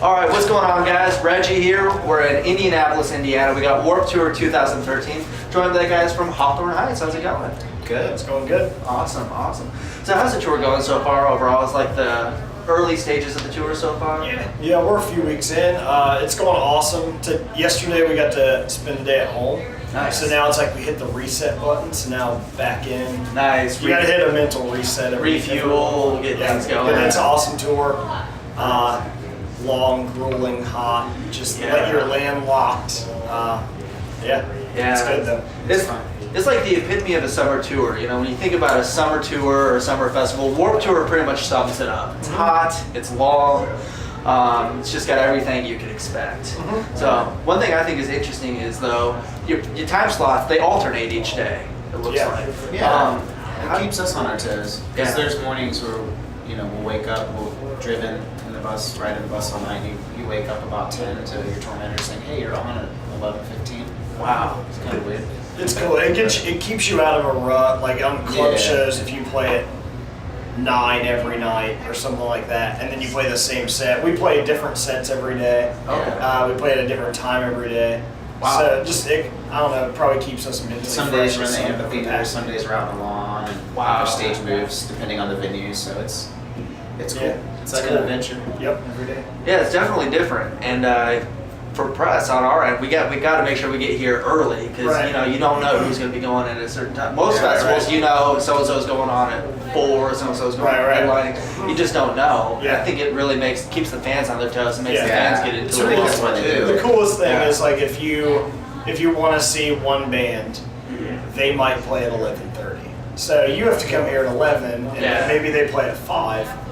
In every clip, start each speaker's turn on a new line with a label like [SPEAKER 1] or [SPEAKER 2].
[SPEAKER 1] All right, what's going on, guys? Reggie here. We're in Indianapolis, Indiana. We got Warped Tour 2013. Joined by the guys from Hawthorne Heights. How's it going?
[SPEAKER 2] Good. It's going good.
[SPEAKER 1] Awesome. So how's the tour going so far overall? It's like the early stages of the tour so far?
[SPEAKER 2] Yeah, we're a few weeks in. It's going awesome. Yesterday we got to spend a day at home.
[SPEAKER 1] Nice.
[SPEAKER 2] So now it's like we hit the reset button, so now back in.
[SPEAKER 1] Nice.
[SPEAKER 2] You gotta hit a mental reset.
[SPEAKER 1] Refuel, get things going.
[SPEAKER 2] But it's an awesome tour. Long, grueling, hot. Just let your land locked. It's good though.
[SPEAKER 1] It's fun. It's like the epitome of a summer tour. You know, when you think about a summer tour or a summer festival, Warped Tour pretty much sums it up. It's hot, it's long, it's just got everything you could expect. So one thing I think is interesting is though, your time slots, they alternate each day, it looks like.
[SPEAKER 3] Yeah, it keeps us on our toes. Because there's mornings where, we'll wake up, we'll driven in the bus, ride in the bus all night, you wake up about 10 to your tour manager saying, hey, you're on at 11:15.
[SPEAKER 1] Wow.
[SPEAKER 3] It's kind of weird.
[SPEAKER 2] It's cool. It keeps you out of a rut. Like on club shows, if you play at 9 every night or something like that, and then you play the same set. We play different sets every day.
[SPEAKER 1] Okay.
[SPEAKER 2] We play at a different time every day.
[SPEAKER 1] Wow.
[SPEAKER 2] So I don't know, it probably keeps us mentally
[SPEAKER 3] Some
[SPEAKER 2] fresh.
[SPEAKER 3] days we're in the amphitheater, some days we're out on the lawn, and our stage moves depending on the venue, so it's cool. It's like an adventure.
[SPEAKER 2] Yep.
[SPEAKER 3] Every day.
[SPEAKER 1] Yeah, it's definitely different. And for press on our end, we got to make sure we get here early because you don't know who's going to be going at a certain time. Most festivals, so and so's going on at 4, so and so's going on headlining. You just don't know.
[SPEAKER 2] Yeah.
[SPEAKER 1] I think it really keeps the fans on their toes and makes the fans get into
[SPEAKER 3] really
[SPEAKER 1] it.
[SPEAKER 3] that's what they do.
[SPEAKER 2] The coolest thing is like if you want to see one band, they might play at 11:30. So you have to come here at 11, and maybe they play at 5.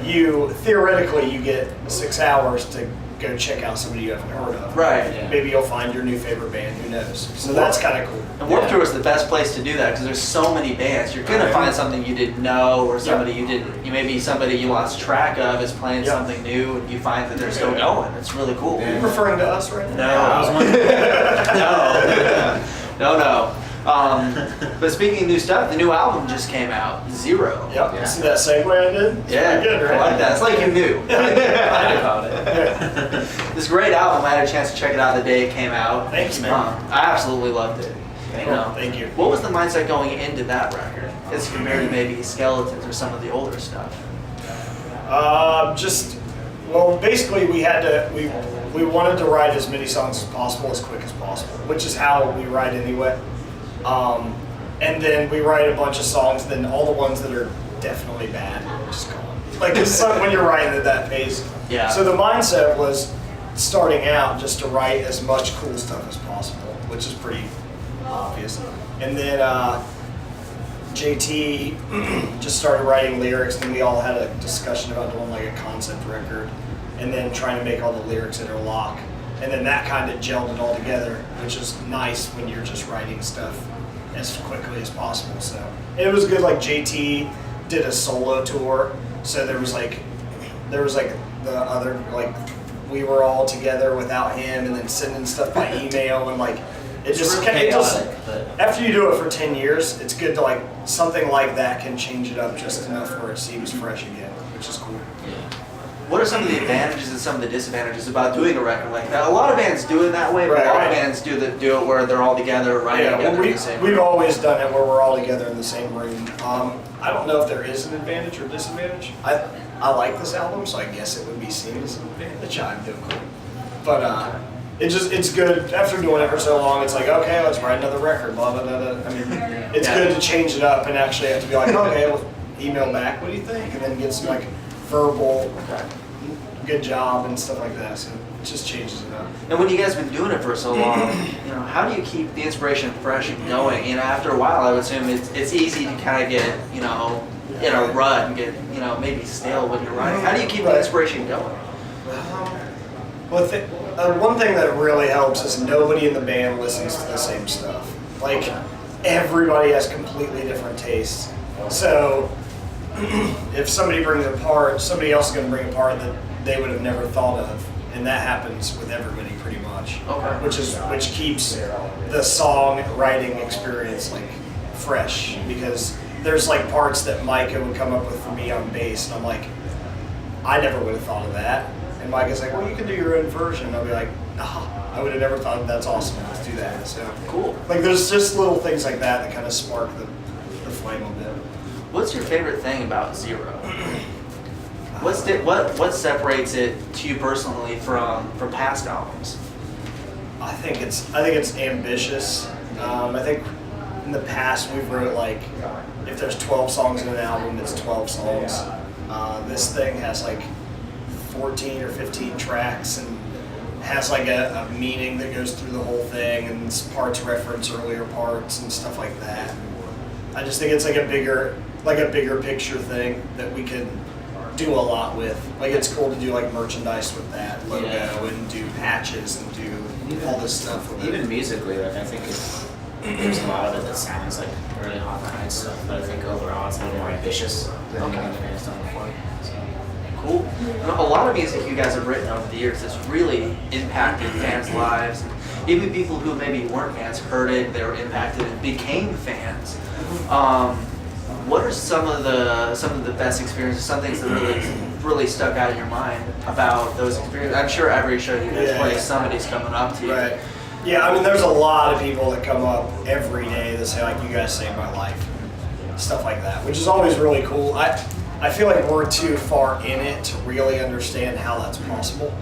[SPEAKER 2] Theoretically you get 6 hours to go check out somebody you haven't heard of.
[SPEAKER 1] Right.
[SPEAKER 2] Yeah. Maybe you'll find your new favorite band. Who knows? So that's kind of cool.
[SPEAKER 1] And Warped Tour is the best place to do that because there's so many bands. You're gonna find something you didn't know, or somebody you didn't. Maybe somebody you lost track of is playing something new, and you find that they're still going. It's really cool.
[SPEAKER 2] Are you referring to us right now?
[SPEAKER 1] No. But speaking of new stuff, the new album just came out, Zero.
[SPEAKER 2] Yep. See that segue I did?
[SPEAKER 1] Yeah,
[SPEAKER 2] good, right?
[SPEAKER 1] I like that. It's like you knew.
[SPEAKER 3] I about it.
[SPEAKER 1] This great album. I had a chance to check it out the day it came out.
[SPEAKER 2] Thanks, man.
[SPEAKER 1] I absolutely loved it.
[SPEAKER 2] Thank you.
[SPEAKER 1] What was the mindset going into that record as compared to maybe Skeletons or some of the older stuff?
[SPEAKER 2] Basically we wanted to write as many songs as possible, as quick as possible, which is how we write anyway. And then we write a bunch of songs, then all the ones that are definitely bad, just go on. Like it's when you're writing at that pace.
[SPEAKER 1] Yeah.
[SPEAKER 2] So the mindset was starting out just to write as much cool stuff as possible, which is pretty obvious. And then JT just started writing lyrics, and we all had a discussion about doing like a concept record, and then trying to make all the lyrics interlock. And then that kind of gelled it all together, which is nice when you're just writing stuff as quickly as possible. So it was good. Like JT did a solo tour, so there was like the other we were all together without him, and then sending stuff by email and it just after you do it for 10 years, it's good to something like that can change it up just enough where it seems fresh again, which is cool.
[SPEAKER 1] What are some of the advantages and some of the disadvantages about doing a record like that? A lot of bands do it that way, but a lot of bands do it where they're all together, writing together in the same room.
[SPEAKER 2] We've always done it where we're all together in the same room. I don't know if there is an advantage or disadvantage. I like this album, so I guess it would be seen as an advantage. I'm doing cool. But it's good. After doing it for so long, it's like, okay, let's write another record, blah, blah, blah, blah. I mean, it's good to change it up and actually have to be like, okay, well, email back, what do you think? And then get some verbal, good job and stuff like that. So it just changes it up.
[SPEAKER 1] And when you guys have been doing it for so long, how do you keep the inspiration fresh and going? After a while, I would assume it's easy to kind of get, in a rut and get, maybe stale when you're writing. How do you keep the inspiration going?
[SPEAKER 2] One thing that really helps is nobody in the band listens to the same stuff. Everybody has completely different tastes. So if somebody brings a part, somebody else is going to bring a part that they would have never thought of, and that happens with everybody pretty much. Which keeps the song writing experience fresh, because there's parts that Micah would come up with for me on bass, and I'm like, I never would have thought of that. And Mike is like, well, you can do your own version. I'll be like, I would have never thought that's awesome. Let's do that. So
[SPEAKER 1] Cool.
[SPEAKER 2] like there's just little things like that that kind of spark the flame a bit.
[SPEAKER 1] What's your favorite thing about Zero? What separates it to you personally from past albums?
[SPEAKER 2] I think it's ambitious. I think in the past we've wrote like, if there's 12 songs in an album, it's 12 songs. This thing has like 14 or 15 tracks and has like a meaning that goes through the whole thing, and parts reference earlier parts and stuff like that. I just think it's like a bigger picture thing that we could do a lot with. Like it's cool to do like merchandise with that logo and do patches and do all this stuff with
[SPEAKER 3] Even
[SPEAKER 2] it.
[SPEAKER 3] musically, like I think there's a lot of it that sounds like early Hawthorne Heights stuff, but I think overall it's a little more ambitious than anything the band's done before. So.
[SPEAKER 1] Cool. And a lot of music you guys have written over the years has really impacted fans' lives. And even people who maybe weren't fans heard it, they were impacted and became fans. What are some of the best experiences, some things that really stuck out in your mind about those experiences? I'm sure every show you guys play, somebody's coming up to you.
[SPEAKER 2] Right. Yeah, I mean, there's a lot of people that come up every day that say like, "You guys saved my life," stuff like that, which is always really cool. I feel like we're too far in it to really understand how that's possible,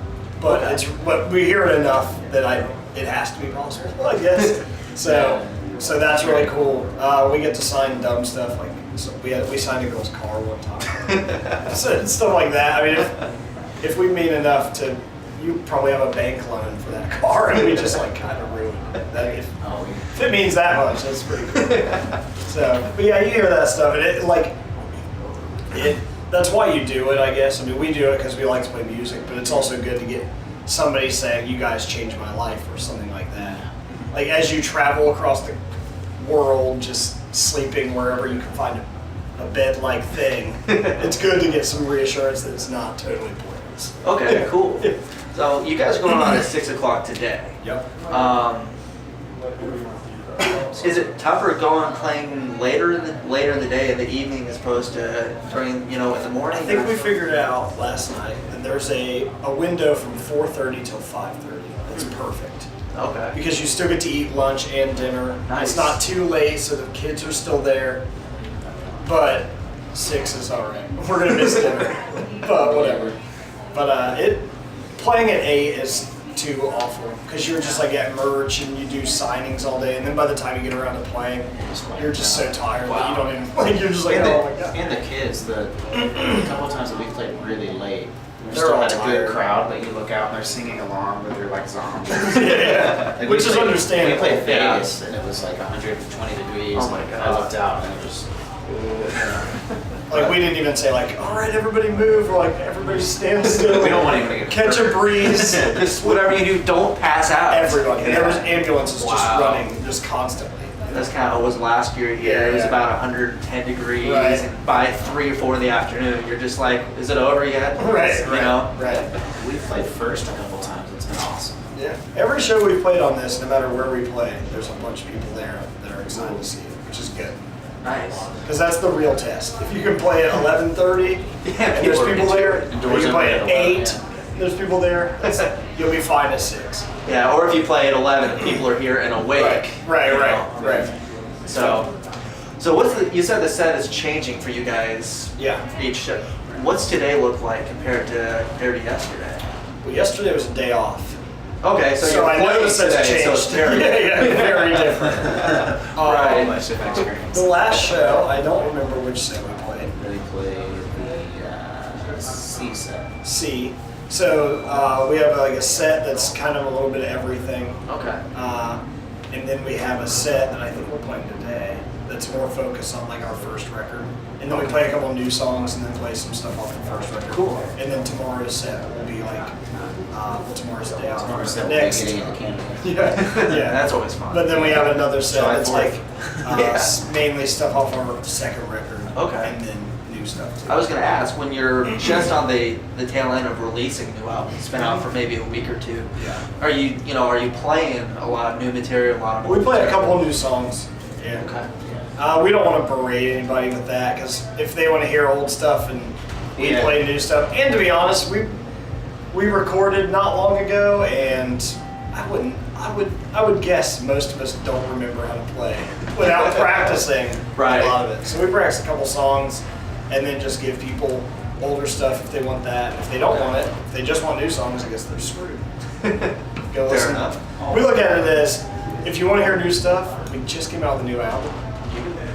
[SPEAKER 2] but we hear it enough that it has to be possible, I guess. So that's really cool. We get to sign dumb stuff like we signed a girl's car one time. So stuff like that. I mean, if we mean enough to, you probably have a bank loan for that car, and we just like kind of ruined it. If it means that much, that's pretty cool. So, but yeah, you hear that stuff, and that's why you do it, I guess. I mean, we do it because we like to play music, but it's also good to get somebody saying, "You guys changed my life," or something like that. Like as you travel across the world, just sleeping wherever you can find a bed-like thing, it's good to get some reassurance that it's not totally pointless.
[SPEAKER 1] Okay, cool. So you guys are going on at 6 o'clock today.
[SPEAKER 2] Yep.
[SPEAKER 1] Is it tougher playing later in the day in the evening as opposed to during in the morning?
[SPEAKER 2] I think we figured it out last night, and there's a window from 4:30 till 5:30. That's perfect.
[SPEAKER 1] Okay.
[SPEAKER 2] Because you still get to eat lunch and dinner.
[SPEAKER 1] Nice.
[SPEAKER 2] It's not too late, so the kids are still there. But 6 is all right. We're gonna miss dinner, but whatever. But playing at 8 is too awful because you're just like at merch and you do signings all day, and then by the time you get around to playing, you're just so tired that you don't even you're just like, oh my god.
[SPEAKER 3] And the kids, the couple of times that we played really late. We
[SPEAKER 2] They're
[SPEAKER 3] still
[SPEAKER 2] all
[SPEAKER 3] had a
[SPEAKER 2] tired.
[SPEAKER 3] good crowd, but you look out and they're singing along, but they're like zombies.
[SPEAKER 2] Yeah.
[SPEAKER 3] Like,
[SPEAKER 2] Which
[SPEAKER 3] we
[SPEAKER 2] is
[SPEAKER 3] played-
[SPEAKER 2] understandable.
[SPEAKER 3] We played Vegas and it was like 120 degrees.
[SPEAKER 1] Oh my
[SPEAKER 3] and
[SPEAKER 1] God.
[SPEAKER 3] I looked out and it was.
[SPEAKER 2] Like we didn't even say like, all right, everybody move, or like everybody stand still.
[SPEAKER 3] We don't want anyone to get
[SPEAKER 2] catch
[SPEAKER 3] hurt.
[SPEAKER 2] a breeze.
[SPEAKER 1] Just whatever you do, don't pass out.
[SPEAKER 2] Everybody. And there was
[SPEAKER 1] Yeah.
[SPEAKER 2] ambulances just
[SPEAKER 1] Wow.
[SPEAKER 2] running just constantly.
[SPEAKER 1] That's kind of what was last year here. It was
[SPEAKER 2] Yeah.
[SPEAKER 1] about 110 degrees,
[SPEAKER 2] Right.
[SPEAKER 1] and by 3 or 4 in the afternoon, you're just like, is it over yet?
[SPEAKER 2] Right.
[SPEAKER 1] You know?
[SPEAKER 2] Right.
[SPEAKER 3] We played first a couple times. It's been awesome.
[SPEAKER 2] Yeah. Every show we've played on this, no matter where we play, there's a bunch of people there that are excited to see it, which is good.
[SPEAKER 1] Nice.
[SPEAKER 2] Because that's the real test. If you can play at 11:30
[SPEAKER 1] Yeah,
[SPEAKER 2] and there's people there,
[SPEAKER 3] And
[SPEAKER 2] or
[SPEAKER 3] doors
[SPEAKER 2] you can play at
[SPEAKER 3] open at 11,
[SPEAKER 2] 8,
[SPEAKER 3] yeah.
[SPEAKER 2] there's people there, you'll be fine at 6.
[SPEAKER 1] Yeah, or if you play at 11 and people are here and awake.
[SPEAKER 2] Right,
[SPEAKER 1] you
[SPEAKER 2] right,
[SPEAKER 1] know?
[SPEAKER 2] right.
[SPEAKER 1] So you said the set is changing for you guys
[SPEAKER 2] Yeah.
[SPEAKER 1] each show. What's today look like compared to yesterday?
[SPEAKER 2] Well, yesterday was a day off.
[SPEAKER 1] Okay, so,
[SPEAKER 2] So
[SPEAKER 1] you're
[SPEAKER 2] I know
[SPEAKER 1] playing
[SPEAKER 2] the set's
[SPEAKER 1] today, so it's
[SPEAKER 2] changed.
[SPEAKER 1] very
[SPEAKER 2] yeah, very different.
[SPEAKER 1] Right.
[SPEAKER 3] Much of an experience.
[SPEAKER 2] The last show, I don't remember which set we played.
[SPEAKER 3] We played the C set.
[SPEAKER 2] C. So we have like a set that's kind of a little bit of everything.
[SPEAKER 1] Okay.
[SPEAKER 2] And then we have a set that I think we're playing today that's more focused on like our first record. And then we play a couple new songs and then play some stuff off the first record.
[SPEAKER 1] Cool.
[SPEAKER 2] And then tomorrow's set will be like, tomorrow's the day off.
[SPEAKER 3] Tomorrow's set will be
[SPEAKER 2] Next.
[SPEAKER 3] getting into Canada.
[SPEAKER 2] Yeah.
[SPEAKER 1] That's always fun.
[SPEAKER 2] But then we have another set
[SPEAKER 3] July
[SPEAKER 2] that's
[SPEAKER 3] 4th.
[SPEAKER 2] like
[SPEAKER 1] Yeah.
[SPEAKER 2] mainly stuff off our second record.
[SPEAKER 1] Okay.
[SPEAKER 2] And then new stuff too.
[SPEAKER 1] I was gonna ask, when you're just on the tail end of releasing a new album, it's been out for maybe a week or two.
[SPEAKER 2] Yeah.
[SPEAKER 1] Are you playing a lot of new material? A lot of
[SPEAKER 2] We
[SPEAKER 1] old
[SPEAKER 2] played a
[SPEAKER 1] material?
[SPEAKER 2] couple of new songs. Yeah.
[SPEAKER 1] Okay.
[SPEAKER 2] We don't want to berate anybody with that because if they want to hear old stuff and we
[SPEAKER 3] Yeah.
[SPEAKER 2] play new stuff, and to be honest, we recorded not long ago, and I would guess most of us don't remember how to play without practicing
[SPEAKER 1] Right.
[SPEAKER 2] a lot of it. So we practice a couple songs, and then just give people older stuff if they want that. If they don't want it, if they just want new songs, I guess they're screwed. Go
[SPEAKER 1] Fair
[SPEAKER 2] listen.
[SPEAKER 1] enough.
[SPEAKER 2] We look at it as, if you want to hear new stuff, we just came out with a new album.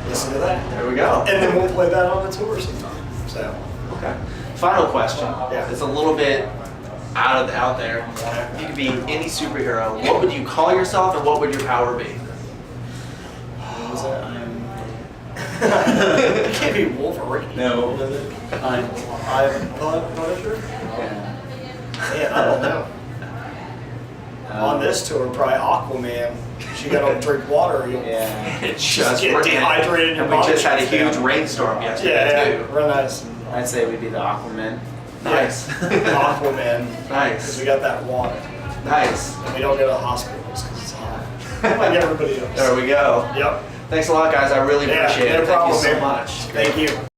[SPEAKER 2] Listen to that.
[SPEAKER 1] There we go.
[SPEAKER 2] And then we'll play that on the tour sometime. So,
[SPEAKER 1] Okay. Final question.
[SPEAKER 2] Yeah.
[SPEAKER 1] It's a little bit out there. If you could be any superhero, what would you call yourself and what would your power be?
[SPEAKER 3] What was it?
[SPEAKER 2] you can't be Wolverine.
[SPEAKER 3] No, what was it?
[SPEAKER 2] I'm Punisher?
[SPEAKER 3] Yeah.
[SPEAKER 2] Man, I don't know. On this tour, probably Aquaman. You gotta drink water, you'll
[SPEAKER 3] Yeah.
[SPEAKER 2] just get dehydrated.
[SPEAKER 1] And
[SPEAKER 2] your
[SPEAKER 1] we
[SPEAKER 2] body
[SPEAKER 1] just had a
[SPEAKER 2] shuts
[SPEAKER 1] huge
[SPEAKER 2] down.
[SPEAKER 1] rainstorm yesterday
[SPEAKER 2] Yeah,
[SPEAKER 1] too.
[SPEAKER 2] real nice.
[SPEAKER 3] I'd say we'd be the Aquaman.
[SPEAKER 1] Nice.
[SPEAKER 2] Aquaman. Because
[SPEAKER 1] Nice.
[SPEAKER 2] we got that water.
[SPEAKER 1] Nice.
[SPEAKER 2] And we don't go to hospitals because it's hot. Like everybody else.
[SPEAKER 1] There we go.
[SPEAKER 2] Yep.
[SPEAKER 1] Thanks a lot, guys. I really
[SPEAKER 2] Yeah,
[SPEAKER 1] appreciate
[SPEAKER 2] no
[SPEAKER 1] it.
[SPEAKER 2] problem,
[SPEAKER 1] Thank you so
[SPEAKER 2] man.
[SPEAKER 1] much.
[SPEAKER 2] Thank you.